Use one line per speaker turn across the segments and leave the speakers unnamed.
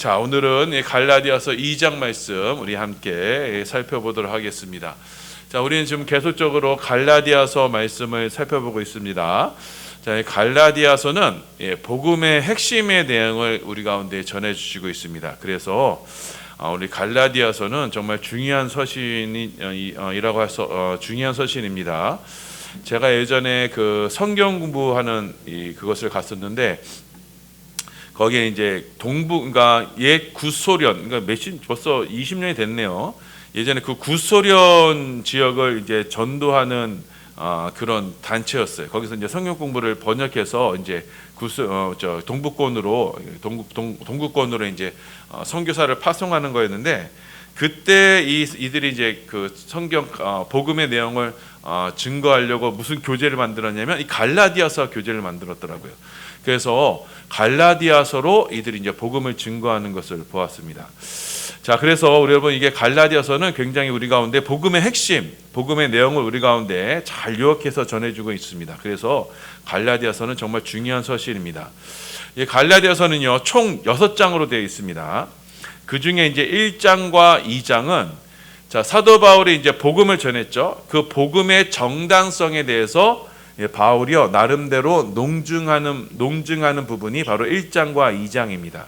자, 오늘은 갈라디아서 2장 말씀 우리 함께 살펴보도록 하겠습니다. 자, 우리는 지금 계속적으로 갈라디아서 말씀을 살펴보고 있습니다. 자, 갈라디아서는 복음의 핵심의 내용을 우리 가운데 전해주시고 있습니다. 그래서 우리 갈라디아서는 정말 중요한 서신이라고 해서 중요한 서신입니다. 제가 예전에 그 성경 공부하는 그것을 갔었는데 거기에 이제 그러니까 옛 구소련, 그러니까 벌써 20년이 됐네요. 예전에 그 구소련 지역을 이제 전도하는 그런 단체였어요. 거기서 이제 성경 공부를 번역해서 이제 동북권으로 이제 선교사를 파송하는 거였는데, 그때 이들이 이제 그 성경 복음의 내용을 증거하려고 무슨 교재를 만들었냐면 이 갈라디아서 교재를 만들었더라고요. 그래서 갈라디아서로 이들이 이제 복음을 증거하는 것을 보았습니다. 자, 그래서 우리 여러분, 이게 갈라디아서는 굉장히 우리 가운데 복음의 핵심, 복음의 내용을 우리 가운데 잘 요약해서 전해주고 있습니다. 그래서 갈라디아서는 정말 중요한 서신입니다. 이 갈라디아서는요, 총 6장으로 되어 있습니다. 그 중에 이제 1장과 2장은 사도 바울이 이제 복음을 전했죠. 그 복음의 정당성에 대해서 바울이요 나름대로 농증하는 부분이 바로 1장과 2장입니다.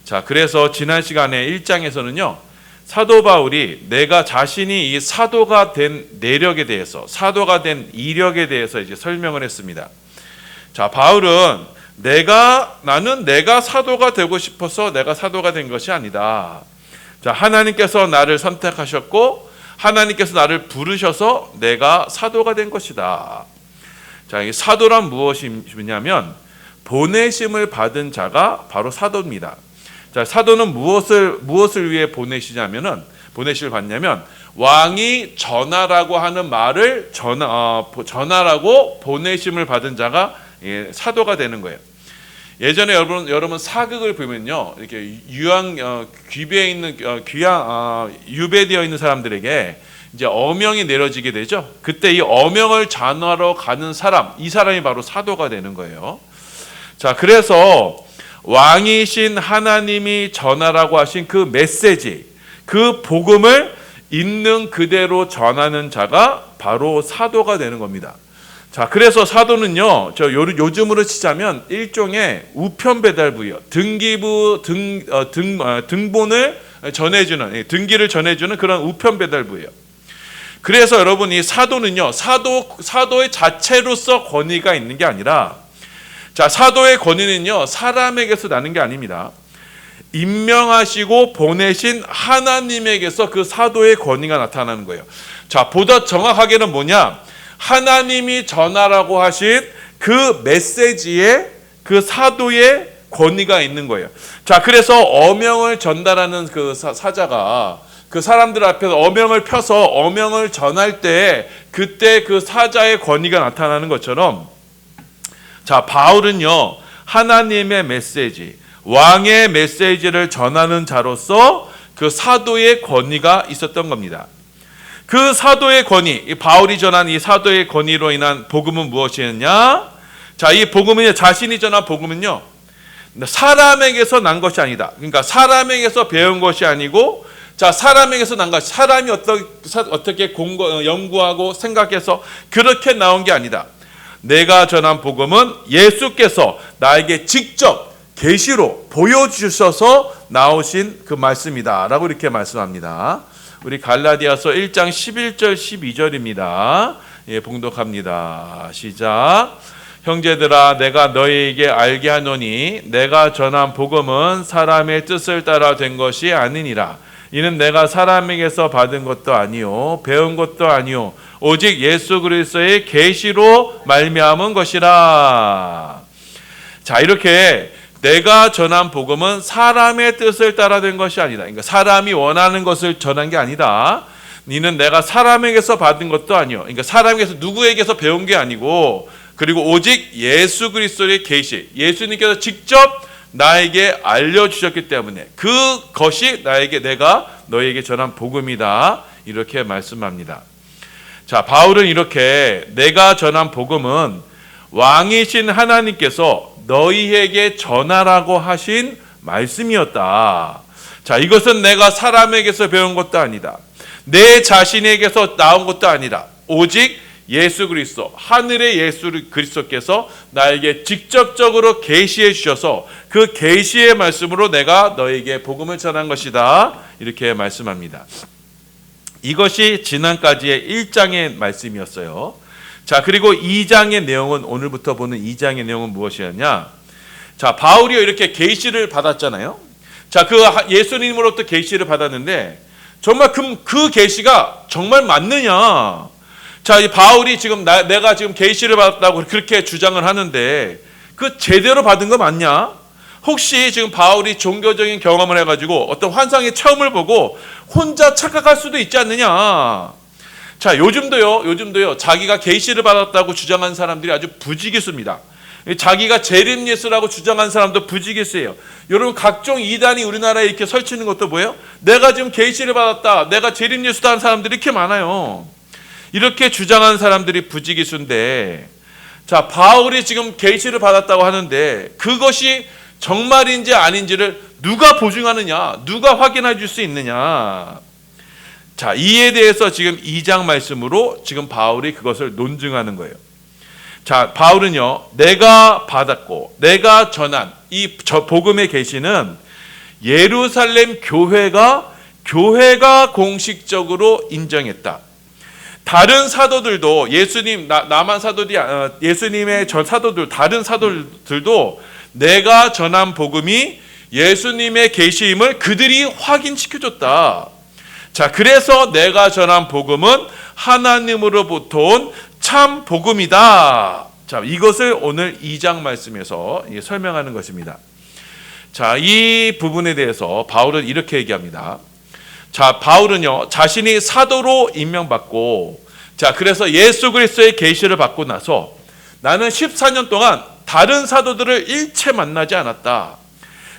자, 그래서 지난 시간에 1장에서는요, 사도 바울이 내가 자신이 이 사도가 된 내력에 대해서, 사도가 된 이력에 대해서 이제 설명을 했습니다. 자, 바울은 나는 내가 사도가 되고 싶어서 내가 사도가 된 것이 아니다. 자, 하나님께서 나를 선택하셨고 하나님께서 나를 부르셔서 내가 사도가 된 것이다. 자, 이 사도란 무엇이냐면 보내심을 받은 자가 바로 사도입니다. 자, 사도는 무엇을 위해 보내심을 받냐면 왕이 전하라고 하는 말을 전하라고 보내심을 받은 자가 사도가 되는 거예요. 예전에 여러분 사극을 보면요, 이렇게 귀배에 있는 유배되어 있는 사람들에게 이제 어명이 내려지게 되죠. 그때 이 어명을 전하러 가는 사람, 이 사람이 바로 사도가 되는 거예요. 자, 그래서 왕이신 하나님이 전하라고 하신 그 메시지, 그 복음을 있는 그대로 전하는 자가 바로 사도가 되는 겁니다. 자, 그래서 사도는요, 요즘으로 치자면 일종의 우편 배달부예요. 등본을 전해주는, 등기를 전해주는 그런 우편 배달부예요. 그래서 여러분, 이 사도는요, 사도의 자체로서 권위가 있는 게 아니라, 자, 사도의 권위는요, 사람에게서 나는 게 아닙니다. 임명하시고 보내신 하나님에게서 그 사도의 권위가 나타나는 거예요. 자, 보다 정확하게는 뭐냐? 하나님이 전하라고 하신 그 메시지에 그 사도의 권위가 있는 거예요. 자, 그래서 어명을 전달하는 그 사자가 그 사람들 앞에서 어명을 펴서 어명을 전할 때 그때 그 사자의 권위가 나타나는 것처럼, 자, 바울은요, 하나님의 메시지, 왕의 메시지를 전하는 자로서 그 사도의 권위가 있었던 겁니다. 그 사도의 권위, 바울이 전한 이 사도의 권위로 인한 복음은 무엇이었냐? 자, 이 복음은, 자신이 전한 복음은요, 사람에게서 난 것이 아니다. 그러니까 사람에게서 배운 것이 아니고, 자, 사람에게서 난 것, 사람이 어떻게 연구하고 생각해서 그렇게 나온 게 아니다. 내가 전한 복음은 예수께서 나에게 직접 계시로 보여주셔서 나오신 그 말씀이다 라고 이렇게 말씀합니다. 우리 갈라디아서 1장 11절 12절입니다. 봉독합니다. 시작. 형제들아, 내가 너희에게 알게 하노니 내가 전한 복음은 사람의 뜻을 따라 된 것이 아니니라. 이는 내가 사람에게서 받은 것도 아니요 배운 것도 아니요 오직 예수 그리스도의 계시로 말미암은 것이라. 자, 이렇게 내가 전한 복음은 사람의 뜻을 따라 된 것이 아니다. 그러니까 사람이 원하는 것을 전한 게 아니다. 이는 내가 사람에게서 받은 것도 아니요. 그러니까 사람에게서 누구에게서 배운 게 아니고, 그리고 오직 예수 그리스도의 계시, 예수님께서 직접 나에게 알려주셨기 때문에 그것이 내가 너에게 전한 복음이다. 이렇게 말씀합니다. 자, 바울은 이렇게 내가 전한 복음은 왕이신 하나님께서 너희에게 전하라고 하신 말씀이었다. 자, 이것은 내가 사람에게서 배운 것도 아니다. 내 자신에게서 나온 것도 아니라 오직 예수 그리스도, 하늘의 예수 그리스도께서 나에게 직접적으로 계시해 주셔서 그 계시의 말씀으로 내가 너에게 복음을 전한 것이다. 이렇게 말씀합니다. 이것이 지난까지의 1장의 말씀이었어요. 자, 그리고 2장의 내용은, 오늘부터 보는 2장의 내용은 무엇이었냐? 자, 바울이 이렇게 계시를 받았잖아요. 자, 그 예수님으로부터 계시를 받았는데 정말 그 계시가 정말 맞느냐? 자, 이 바울이 지금 내가 지금 계시를 받았다고 그렇게 주장을 하는데 그 제대로 받은 거 맞냐? 혹시 지금 바울이 종교적인 경험을 해가지고 어떤 환상의 체험을 보고 혼자 착각할 수도 있지 않느냐? 자, 요즘도요 자기가 계시를 받았다고 주장한 사람들이 아주 부지기수입니다. 자기가 재림 예수라고 주장한 사람도 부지기수예요. 여러분, 각종 이단이 우리나라에 이렇게 설치는 것도 뭐예요? 내가 지금 계시를 받았다, 내가 재림 예수다 하는 사람들이 이렇게 많아요. 이렇게 주장하는 사람들이 부지기수인데, 자, 바울이 지금 계시를 받았다고 하는데 그것이 정말인지 아닌지를 누가 보증하느냐? 누가 확인해 줄 수 있느냐? 자, 이에 대해서 지금 2장 말씀으로 지금 바울이 그것을 논증하는 거예요. 자, 바울은요, 내가 받았고 내가 전한 이 복음의 계시는 예루살렘 교회가 공식적으로 인정했다. 다른 사도들도 남한 사도들이 예수님의 전 사도들, 다른 사도들도 내가 전한 복음이 예수님의 계시임을 그들이 확인시켜줬다. 자, 그래서 내가 전한 복음은 하나님으로부터 온 참 복음이다. 자, 이것을 오늘 2장 말씀에서 설명하는 것입니다. 자, 이 부분에 대해서 바울은 이렇게 얘기합니다. 자, 바울은요, 자신이 사도로 임명받고, 자, 그래서 예수 그리스도의 계시를 받고 나서 나는 14년 동안 다른 사도들을 일체 만나지 않았다.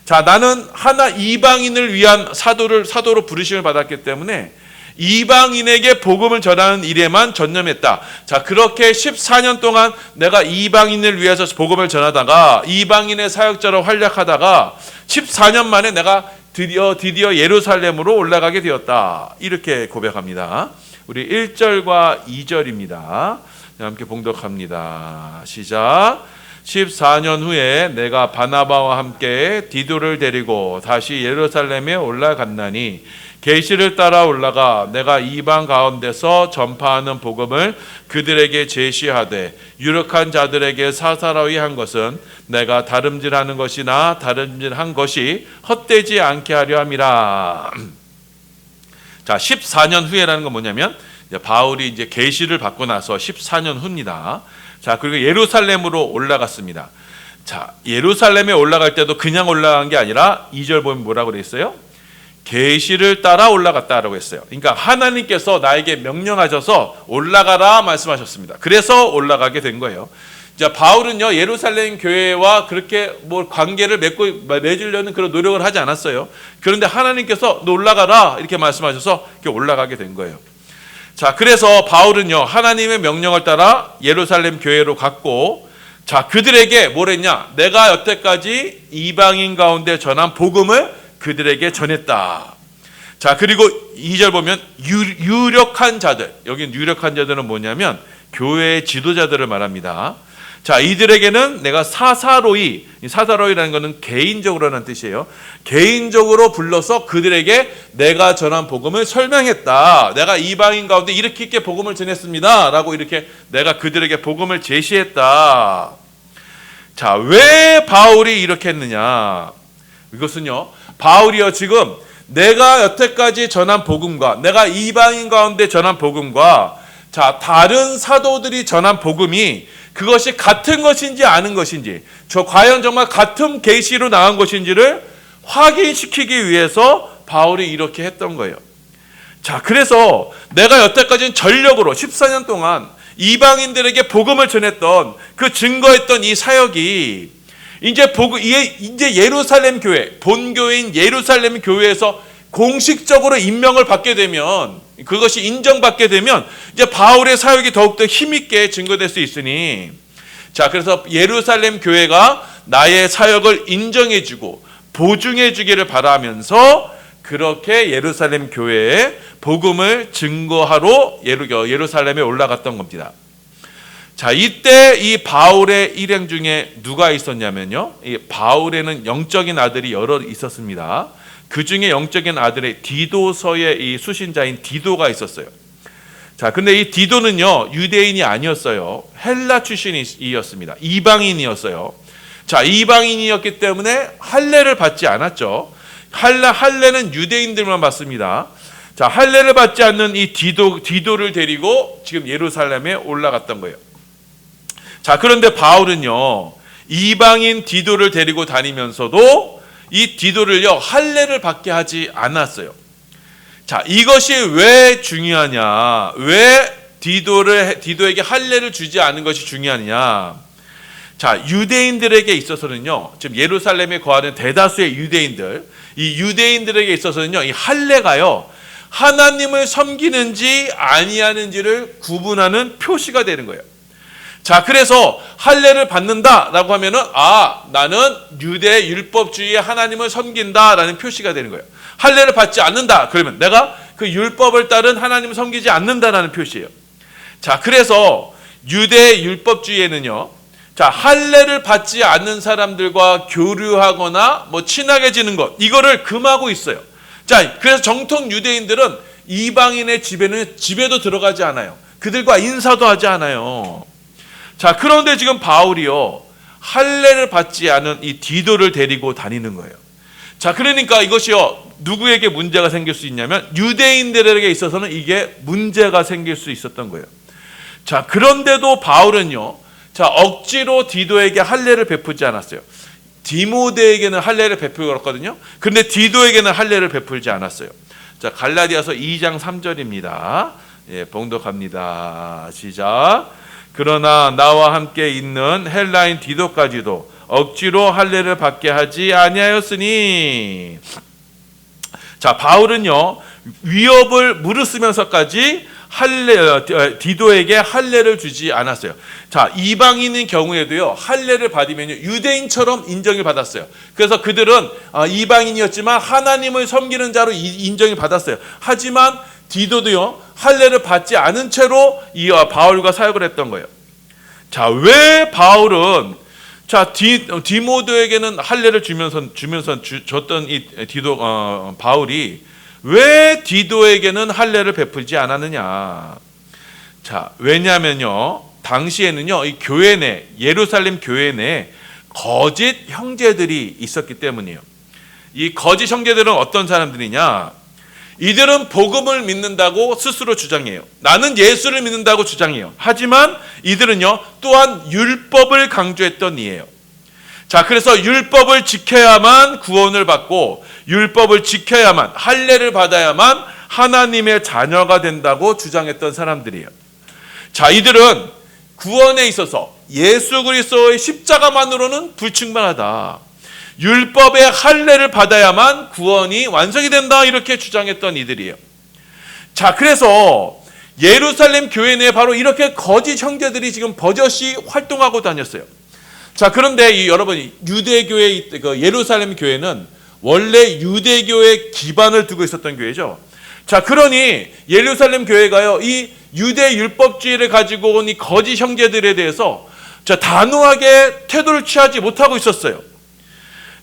자, 나는 하나 이방인을 위한 사도로 부르심을 받았기 때문에 이방인에게 복음을 전하는 일에만 전념했다. 자, 그렇게 14년 동안 내가 이방인을 위해서 복음을 전하다가 이방인의 사역자로 활약하다가 14년 만에 내가 드디어 예루살렘으로 올라가게 되었다. 이렇게 고백합니다. 우리 1절과 2절입니다. 함께 봉독합니다. 시작. 14년 후에 내가 바나바와 함께 디도를 데리고 다시 예루살렘에 올라갔나니 계시를 따라 올라가 내가 이방 가운데서 전파하는 복음을 그들에게 제시하되 유력한 자들에게 사사로이 한 것은 내가 다름질하는 것이나 다름질한 것이 헛되지 않게 하려 함이라. 자, 14년 후에라는 건 뭐냐면 바울이 이제 계시를 받고 나서 14년 후입니다. 자, 그리고 예루살렘으로 올라갔습니다. 자, 예루살렘에 올라갈 때도 그냥 올라간 게 아니라 2절 보면 뭐라고 돼 있어요? 계시를 따라 올라갔다라고 했어요. 그러니까 하나님께서 나에게 명령하셔서 올라가라 말씀하셨습니다. 그래서 올라가게 된 거예요. 자, 바울은요, 예루살렘 교회와 그렇게 관계를 맺으려는 그런 노력을 하지 않았어요. 그런데 하나님께서 너 올라가라 이렇게 말씀하셔서 이렇게 올라가게 된 거예요. 자, 그래서 바울은요, 하나님의 명령을 따라 예루살렘 교회로 갔고, 자, 그들에게 뭘 했냐? 내가 여태까지 이방인 가운데 전한 복음을 그들에게 전했다. 자, 그리고 2절 보면 유력한 자들, 여기 유력한 자들은 뭐냐면 교회의 지도자들을 말합니다. 자, 이들에게는 내가 사사로이라는 것은 개인적으로라는 뜻이에요. 개인적으로 불러서 그들에게 내가 전한 복음을 설명했다. 내가 이방인 가운데 이렇게 복음을 전했습니다. 라고 이렇게 내가 그들에게 복음을 제시했다. 자, 왜 바울이 이렇게 했느냐? 이것은요, 바울이요, 지금 내가 여태까지 전한 복음과 내가 이방인 가운데 전한 복음과 자, 다른 사도들이 전한 복음이 그것이 같은 것인지 아닌 것인지, 과연 정말 같은 계시로 나온 것인지를 확인시키기 위해서 바울이 이렇게 했던 거예요. 자, 그래서 내가 여태까지는 전력으로 14년 동안 이방인들에게 복음을 전했던 그 증거했던 이 사역이 이제 예루살렘 교회, 본교회인 예루살렘 교회에서 공식적으로 임명을 받게 되면, 그것이 인정받게 되면 이제 바울의 사역이 더욱더 힘있게 증거될 수 있으니, 자, 그래서 예루살렘 교회가 나의 사역을 인정해주고 보증해 주기를 바라면서 그렇게 예루살렘 교회에 복음을 증거하러 예루살렘에 올라갔던 겁니다. 자, 이때 이 바울의 일행 중에 누가 있었냐면요, 이 바울에는 영적인 아들이 여러 있었습니다. 그 중에 영적인 아들의 디도서의 이 수신자인 디도가 있었어요. 자, 근데 이 디도는요, 유대인이 아니었어요. 헬라 출신이었습니다. 이방인이었어요. 자, 이방인이었기 때문에 할례를 받지 않았죠. 할례는 유대인들만 받습니다. 자, 할례를 받지 않는 이 디도를 데리고 지금 예루살렘에 올라갔던 거예요. 자, 그런데 바울은요, 이방인 디도를 데리고 다니면서도 이 디도를요, 할례를 받게 하지 않았어요. 자, 이것이 왜 중요하냐? 왜 디도에게 할례를 주지 않은 것이 중요하냐? 자, 유대인들에게 있어서는요, 지금 예루살렘에 거하는 대다수의 유대인들, 이 유대인들에게 있어서는요, 이 할례가요, 하나님을 섬기는지 아니하는지를 구분하는 표시가 되는 거예요. 자, 그래서 할례를 받는다라고 하면은 나는 유대 율법주의의 하나님을 섬긴다라는 표시가 되는 거예요. 할례를 받지 않는다 그러면 내가 그 율법을 따른 하나님을 섬기지 않는다라는 표시예요. 자, 그래서 유대 율법주의에는요, 자, 할례를 받지 않는 사람들과 교류하거나 뭐 친하게 지는 것, 이거를 금하고 있어요. 자, 그래서 정통 유대인들은 이방인의 집에도 들어가지 않아요. 그들과 인사도 하지 않아요. 자, 그런데 지금 바울이요, 할례를 받지 않은 이 디도를 데리고 다니는 거예요. 자, 그러니까 이것이요, 누구에게 문제가 생길 수 있냐면 유대인들에게 있어서는 이게 문제가 생길 수 있었던 거예요. 자, 그런데도 바울은요, 자, 억지로 디도에게 할례를 베푸지 않았어요. 디모데에게는 할례를 베풀었거든요. 그런데 디도에게는 할례를 베풀지 않았어요. 자, 갈라디아서 2장 3절입니다. 예, 봉독합니다. 시작. 그러나 나와 함께 있는 헬라인 디도까지도 억지로 할례를 받게 하지 아니하였으니. 자, 바울은요, 위협을 무릅쓰면서까지 디도에게 할례를 주지 않았어요. 자, 이방인인 경우에도요, 할례를 받으면 유대인처럼 인정을 받았어요. 그래서 그들은 이방인이었지만 하나님을 섬기는 자로 인정을 받았어요. 하지만 디도도요, 할례를 받지 않은 채로 이 바울과 사역을 했던 거예요. 자, 왜 바울은 디모데에게는 할례를 주면서 줬던 이 바울이 왜 디도에게는 할례를 베풀지 않았느냐? 자, 왜냐하면요, 당시에는요, 이 교회 내, 예루살렘 교회 내 거짓 형제들이 있었기 때문이에요. 이 거짓 형제들은 어떤 사람들이냐? 이들은 복음을 믿는다고 스스로 주장해요. 나는 예수를 믿는다고 주장해요. 하지만 이들은요, 또한 율법을 강조했던 이에요. 자, 그래서 율법을 지켜야만 구원을 받고 율법을 지켜야만, 할례를 받아야만 하나님의 자녀가 된다고 주장했던 사람들이에요. 자, 이들은 구원에 있어서 예수 그리스도의 십자가만으로는 불충분하다. 율법의 할례를 받아야만 구원이 완성이 된다, 이렇게 주장했던 이들이에요. 자, 그래서 예루살렘 교회 내에 바로 이렇게 거짓 형제들이 지금 버젓이 활동하고 다녔어요. 자, 그런데 여러분, 유대교회, 예루살렘 교회는 원래 유대교의 기반을 두고 있었던 교회죠. 자, 그러니 예루살렘 교회가요, 이 유대 율법주의를 가지고 온 이 거짓 형제들에 대해서 단호하게 태도를 취하지 못하고 있었어요.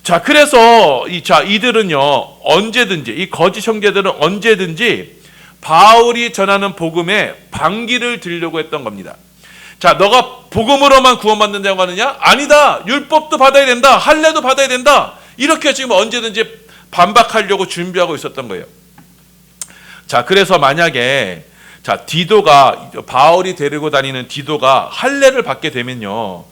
자, 그래서 이들은요, 언제든지, 이 거짓 형제들은 언제든지 바울이 전하는 복음에 반기를 들려고 했던 겁니다. 자, 너가 복음으로만 구원받는다고 하느냐? 아니다. 율법도 받아야 된다. 할례도 받아야 된다. 이렇게 지금 언제든지 반박하려고 준비하고 있었던 거예요. 자, 그래서 만약에 디도가, 바울이 데리고 다니는 디도가 할례를 받게 되면요,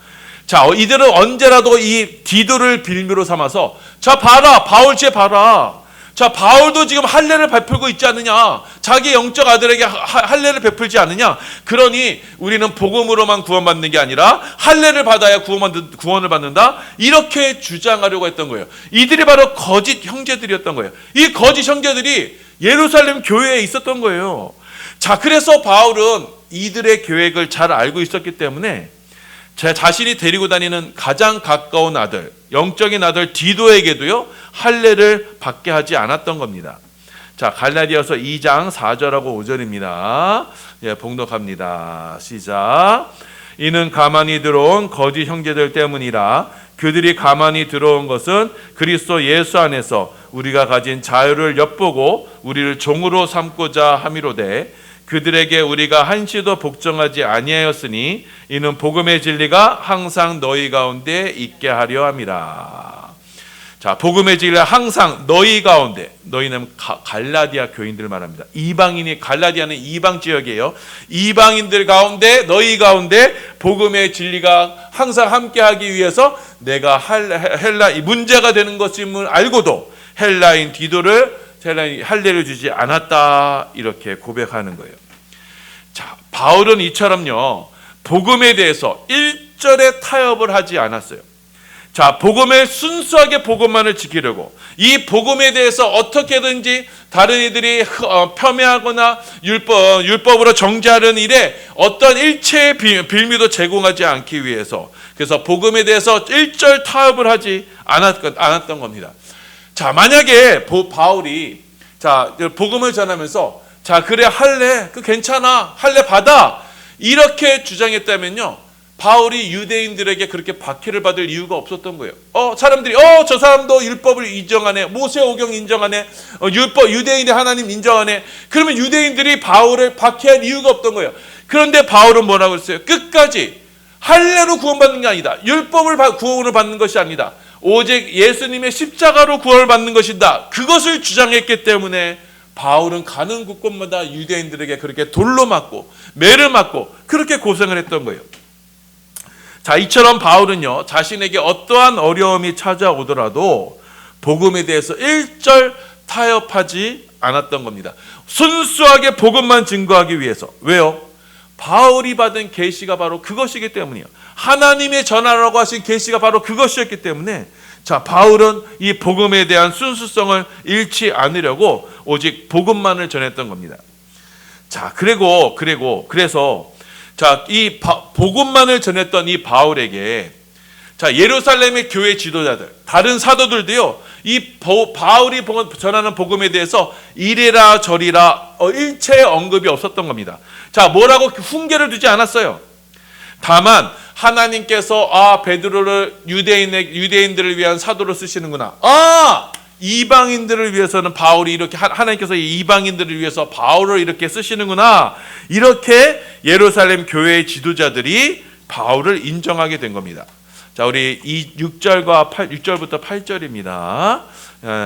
자, 이들은 언제라도 이 디도를 빌미로 삼아서, 자, 봐라, 바울 쟤 봐라. 자, 바울도 지금 할례를 베풀고 있지 않느냐? 자기 영적 아들에게 할례를 베풀지 않느냐? 그러니 우리는 복음으로만 구원받는 게 아니라 할례를 받아야 구원을 받는다? 이렇게 주장하려고 했던 거예요. 이들이 바로 거짓 형제들이었던 거예요. 이 거짓 형제들이 예루살렘 교회에 있었던 거예요. 자, 그래서 바울은 이들의 계획을 잘 알고 있었기 때문에 제 자신이 데리고 다니는 가장 가까운 아들, 영적인 아들 디도에게도요, 할례를 받게 하지 않았던 겁니다. 자, 갈라디아서 2장 4절하고 5절입니다. 예, 봉독합니다. 시작. 이는 가만히 들어온 거짓 형제들 때문이라. 그들이 가만히 들어온 것은 그리스도 예수 안에서 우리가 가진 자유를 엿보고 우리를 종으로 삼고자 함이로되, 그들에게 우리가 한시도 복종하지 아니하였으니 이는 복음의 진리가 항상 너희 가운데 있게 하려 함이라. 자, 복음의 진리가 항상 너희 가운데, 너희는 갈라디아 교인들 말합니다. 이방인이, 갈라디아는 이방 지역이에요. 이방인들 가운데, 너희 가운데 복음의 진리가 항상 함께하기 위해서 내가 헬라 문제가 되는 것임을 알고도 헬라인 디도를 할례를 주지 않았다, 이렇게 고백하는 거예요. 자, 바울은 이처럼요, 복음에 대해서 일절의 타협을 하지 않았어요. 자, 복음을 순수하게 복음만을 지키려고, 이 복음에 대해서 어떻게든지 다른 이들이 폄훼하거나 율법으로 정죄하는 일에 어떤 일체의 빌미도 제공하지 않기 위해서, 그래서 복음에 대해서 일절 타협을 하지 않았던 겁니다. 자, 만약에 바울이 복음을 전하면서 그래, 할례 괜찮아, 할례 받아, 이렇게 주장했다면요, 바울이 유대인들에게 그렇게 박해를 받을 이유가 없었던 거예요. 사람들이 저 사람도 율법을 인정하네, 모세오경 인정하네, 유대인의 하나님 인정하네. 그러면 유대인들이 바울을 박해할 이유가 없던 거예요. 그런데 바울은 뭐라고 했어요? 끝까지 할례로 구원받는 게 아니다, 율법을 구원을 받는 것이 아니다, 오직 예수님의 십자가로 구원을 받는 것이다, 그것을 주장했기 때문에 바울은 가는 곳곳마다 유대인들에게 그렇게 돌로 맞고 매를 맞고 그렇게 고생을 했던 거예요. 자, 이처럼 바울은요, 자신에게 어떠한 어려움이 찾아오더라도 복음에 대해서 일절 타협하지 않았던 겁니다. 순수하게 복음만 증거하기 위해서. 왜요? 바울이 받은 계시가 바로 그것이기 때문이에요. 하나님의 전하라고 하신 계시가 바로 그것이었기 때문에, 자, 바울은 이 복음에 대한 순수성을 잃지 않으려고 오직 복음만을 전했던 겁니다. 자, 그래서 이 복음만을 전했던 이 바울에게, 예루살렘의 교회 지도자들, 다른 사도들도요, 이 바울이 전하는 복음에 대해서 이래라 저리라 일체의 언급이 없었던 겁니다. 자, 뭐라고 훈계를 두지 않았어요. 다만 하나님께서 베드로를 유대인들을 위한 사도로 쓰시는구나, 이방인들을 위해서는 바울이 이렇게, 하나님께서 이방인들을 위해서 바울을 이렇게 쓰시는구나, 이렇게 예루살렘 교회의 지도자들이 바울을 인정하게 된 겁니다. 자, 우리 6절부터 8절입니다.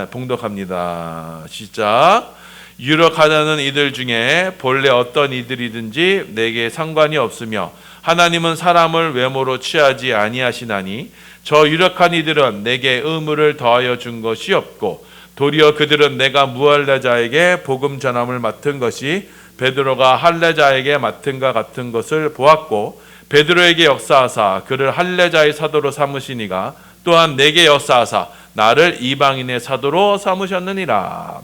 봉독합니다. 시작. 유력하다는 이들 중에 본래 어떤 이들이든지 내게 상관이 없으며 하나님은 사람을 외모로 취하지 아니하시나니 저 유력한 이들은 내게 의무를 더하여 준 것이 없고 도리어 그들은 내가 무할례자에게 복음 전함을 맡은 것이 베드로가 할례자에게 맡은가 같은 것을 보았고 베드로에게 역사하사 그를 할례자의 사도로 삼으시니가 또한 내게 역사하사 나를 이방인의 사도로 삼으셨느니라.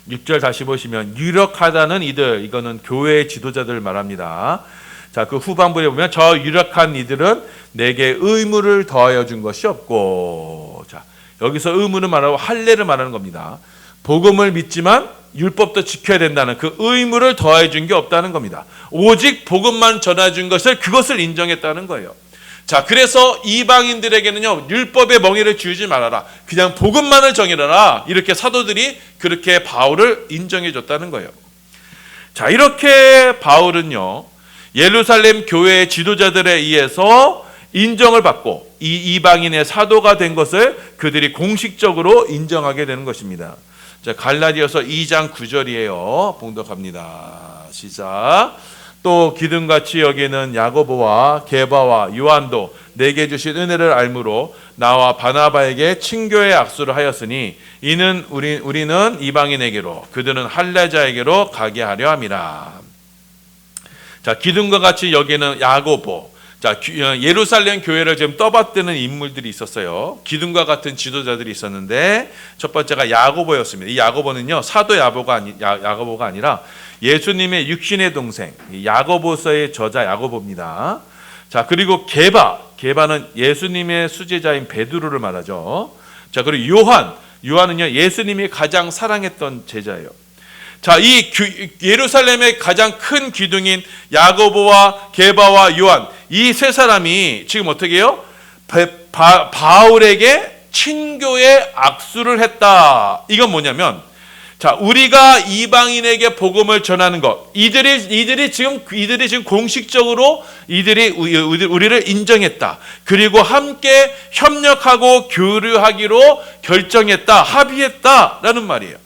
6절 다시 보시면 유력하다는 이들, 이거는 교회의 지도자들 말합니다. 자, 그 후반부에 보면 저 유력한 이들은 내게 의무를 더하여 준 것이 없고, 자, 여기서 의무를 말하고 할례를 말하는 겁니다. 복음을 믿지만 율법도 지켜야 된다는 그 의무를 더해 준 게 없다는 겁니다. 오직 복음만 전해 준 그것을 인정했다는 거예요. 자, 그래서 이방인들에게는요, 율법의 멍에를 쥐지 말아라, 그냥 복음만을 정의하라, 이렇게 사도들이 그렇게 바울을 인정해 줬다는 거예요. 자, 이렇게 바울은요, 예루살렘 교회의 지도자들에 의해서 인정을 받고 이 이방인의 사도가 된 것을 그들이 공식적으로 인정하게 되는 것입니다. 자, 갈라디아서 2장 9절이에요. 봉독합니다. 시작. 또 기둥같이 여기는 야고보와 게바와 요한도 내게 주신 은혜를 알므로 나와 바나바에게 친교의 악수를 하였으니 이는 우리는 이방인에게로 그들은 할례자에게로 가게 하려 함이라. 자, 기둥과 같이 여기는 야고보. 자, 예루살렘 교회를 지금 떠받드는 인물들이 있었어요. 기둥과 같은 지도자들이 있었는데 첫 번째가 야고보였습니다. 이 야고보는요, 사도 야고보가 아니라 예수님의 육신의 동생, 야고보서의 저자 야고보입니다. 자, 그리고 게바는 예수님의 수제자인 베드로를 말하죠. 자, 그리고 요한은요, 예수님이 가장 사랑했던 제자예요. 자, 이 예루살렘의 가장 큰 기둥인 야고보와 게바와 요한, 이 세 사람이 지금 어떻게 해요? 바울에게 친교의 악수를 했다. 이건 뭐냐면, 자, 우리가 이방인에게 복음을 전하는 것, 이들이 지금 공식적으로 우리를 인정했다. 그리고 함께 협력하고 교류하기로 결정했다, 합의했다라는 말이에요.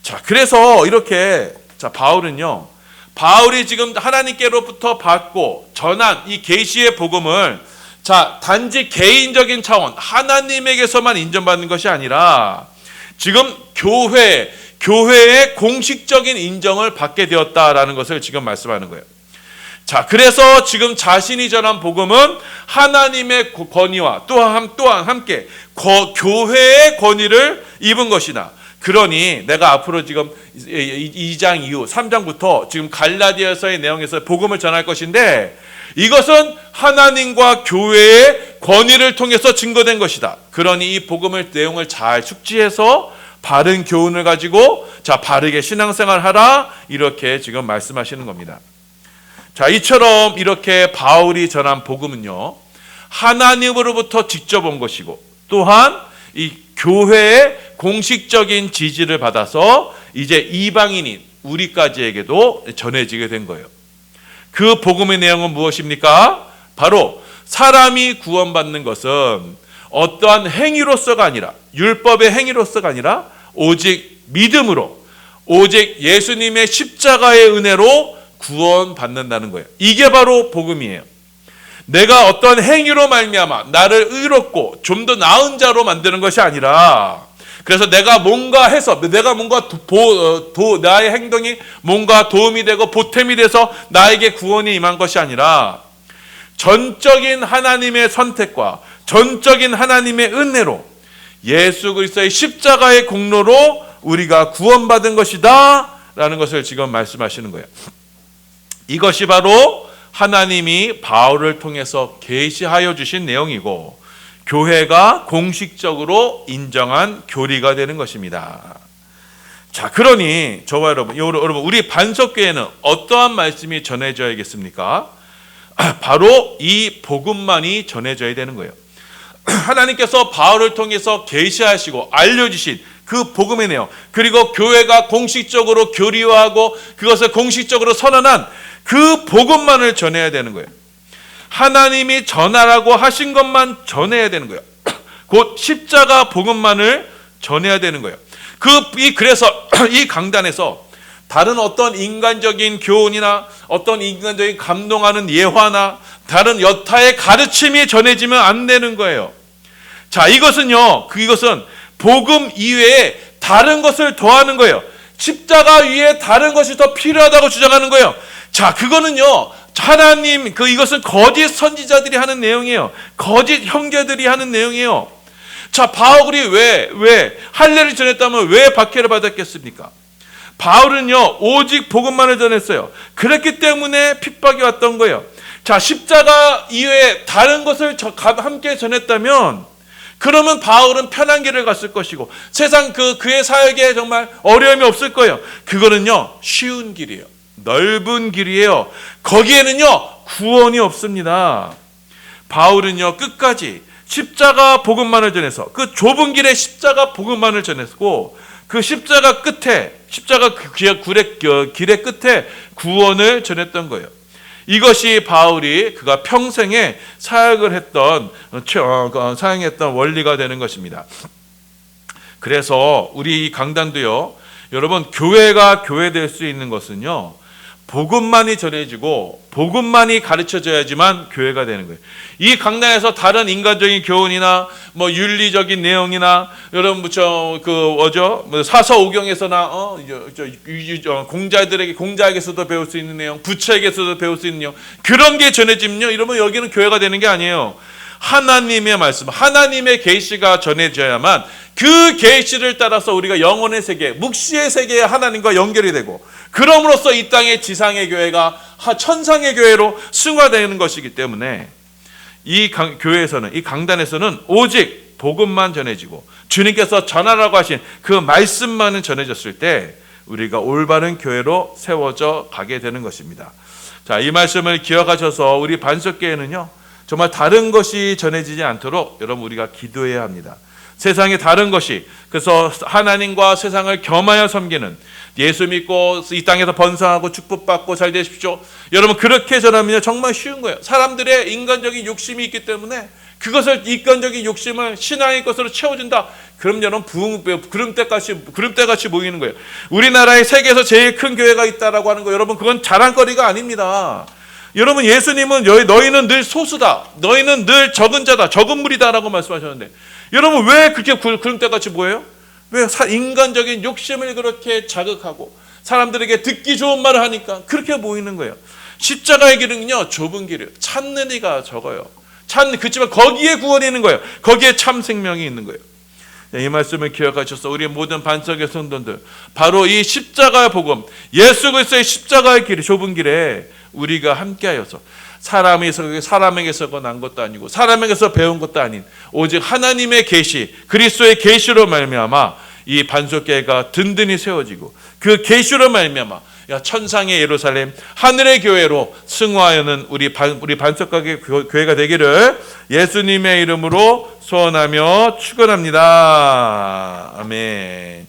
자, 그래서 이렇게, 자, 바울이 지금 하나님께로부터 받고 전한 이 계시의 복음을, 자, 단지 개인적인 차원, 하나님에게서만 인정받는 것이 아니라 지금 교회의 공식적인 인정을 받게 되었다라는 것을 지금 말씀하는 거예요. 자, 그래서 지금 자신이 전한 복음은 하나님의 권위와 또한 함께 교회의 권위를 입은 것이다. 그러니 내가 앞으로 지금 2장 이후 3장부터 지금 갈라디아서의 내용에서 복음을 전할 것인데, 이것은 하나님과 교회의 권위를 통해서 증거된 것이다. 그러니 이 복음의 내용을 잘 숙지해서 바른 교훈을 가지고, 자, 바르게 신앙생활 하라, 이렇게 지금 말씀하시는 겁니다. 자, 이처럼 이렇게 바울이 전한 복음은요, 하나님으로부터 직접 온 것이고, 또한 이 교회의 공식적인 지지를 받아서 이제 이방인인 우리까지에게도 전해지게 된 거예요. 그 복음의 내용은 무엇입니까? 바로 사람이 구원받는 것은 어떠한 행위로서가 아니라, 율법의 행위로서가 아니라 오직 믿음으로, 오직 예수님의 십자가의 은혜로 구원받는다는 거예요. 이게 바로 복음이에요. 내가 어떤 행위로 말미암아 나를 의롭고 좀 더 나은 자로 만드는 것이 아니라, 그래서 내가 뭔가 해서, 내가 뭔가 나의 행동이 뭔가 도움이 되고 보탬이 돼서 나에게 구원이 임한 것이 아니라, 전적인 하나님의 선택과 전적인 하나님의 은혜로 예수 그리스도의 십자가의 공로로 우리가 구원받은 것이다 라는 것을 지금 말씀하시는 거예요. 이것이 바로 하나님이 바울을 통해서 계시하여 주신 내용이고, 교회가 공식적으로 인정한 교리가 되는 것입니다. 자, 그러니 저와 여러분, 우리 반석교회는 어떠한 말씀이 전해져야겠습니까? 바로 이 복음만이 전해져야 되는 거예요. 하나님께서 바울을 통해서 계시하시고 알려주신 그 복음의 내용, 그리고 교회가 공식적으로 교리화하고 그것을 공식적으로 선언한 그 복음만을 전해야 되는 거예요. 하나님이 전하라고 하신 것만 전해야 되는 거예요. 곧 십자가 복음만을 전해야 되는 거예요. 그래서 이 강단에서 다른 어떤 인간적인 교훈이나 어떤 인간적인 감동하는 예화나 다른 여타의 가르침이 전해지면 안 되는 거예요. 자, 이것은 복음 이외에 다른 것을 더하는 거예요. 십자가 위에 다른 것이 더 필요하다고 주장하는 거예요. 자, 그거는요, 이것은 거짓 선지자들이 하는 내용이에요. 거짓 형제들이 하는 내용이에요. 자, 바울이 왜 할례를 전했다면 왜 박해를 받았겠습니까? 바울은요, 오직 복음만을 전했어요. 그렇기 때문에 핍박이 왔던 거예요. 자, 십자가 이외에 다른 것을 함께 전했다면, 그러면 바울은 편한 길을 갔을 것이고, 세상 그의 사역에 정말 어려움이 없을 거예요. 그거는요, 쉬운 길이에요. 넓은 길이에요. 거기에는요, 구원이 없습니다. 바울은요, 끝까지 십자가 복음만을 전해서, 그 좁은 길에 십자가 복음만을 전했고, 그 십자가 길의 끝에 구원을 전했던 거예요. 이것이 바울이 그가 평생에 사역했던 원리가 되는 것입니다. 그래서 우리 이 강단도요, 여러분, 교회가 교회될 수 있는 것은요, 복음만이 전해지고 복음만이 가르쳐져야지만 교회가 되는 거예요. 이 강단에서 다른 인간적인 교훈이나 윤리적인 내용이나, 여러분 사서오경에서나 공자에게서도 배울 수 있는 내용, 부처에게서도 배울 수 있는 내용, 그런 게 전해지면요, 여러분, 여기는 교회가 되는 게 아니에요. 하나님의 말씀, 하나님의 계시가 전해져야만 그 계시를 따라서 우리가 영혼의 세계, 묵시의 세계에 하나님과 연결이 되고, 그럼으로써 이 땅의 지상의 교회가 천상의 교회로 승화되는 것이기 때문에 이 교회에서는, 이 강단에서는 오직 복음만 전해지고 주님께서 전하라고 하신 그 말씀만은 전해졌을 때 우리가 올바른 교회로 세워져 가게 되는 것입니다. 자, 이 말씀을 기억하셔서 우리 반석교회는요, 정말 다른 것이 전해지지 않도록 여러분 우리가 기도해야 합니다. 세상에 다른 것이, 그래서 하나님과 세상을 겸하여 섬기는, 예수 믿고 이 땅에서 번성하고 축복받고 잘 되십시오, 여러분 그렇게 전하면 정말 쉬운 거예요. 사람들의 인간적인 욕심이 있기 때문에 그것을, 인간적인 욕심을 신앙의 것으로 채워준다. 그럼 여러분 구름대같이 모이는 거예요. 우리나라의 세계에서 제일 큰 교회가 있다라고 하는 거, 여러분 그건 자랑거리가 아닙니다. 여러분 예수님은 너희는 늘 소수다, 너희는 늘 적은 자다, 적은 무리다라고 말씀하셨는데, 여러분 왜 그렇게 구름대같이 모여요? 왜? 인간적인 욕심을 그렇게 자극하고 사람들에게 듣기 좋은 말을 하니까 그렇게 모이는 거예요. 십자가의 길은요 좁은 길이에요. 찾는 이가 적어요. 그렇지만 거기에 구원이 있는 거예요. 거기에 참 생명이 있는 거예요. 이 말씀을 기억하셔서 우리 모든 반석의 성도들, 바로 이 십자가의 복음, 예수 그리스도의 십자가의 길, 좁은 길에 우리가 함께하여서 사람에게서 난 것도 아니고 사람에게서 배운 것도 아닌 오직 하나님의 계시, 그리스도의 계시로 말미암아 이 반석교회가 든든히 세워지고 그 계시로 말미암아 천상의 예루살렘, 하늘의 교회로 승화하여는 우리 반석교회가 되기를 예수님의 이름으로 소원하며 축원합니다. 아멘.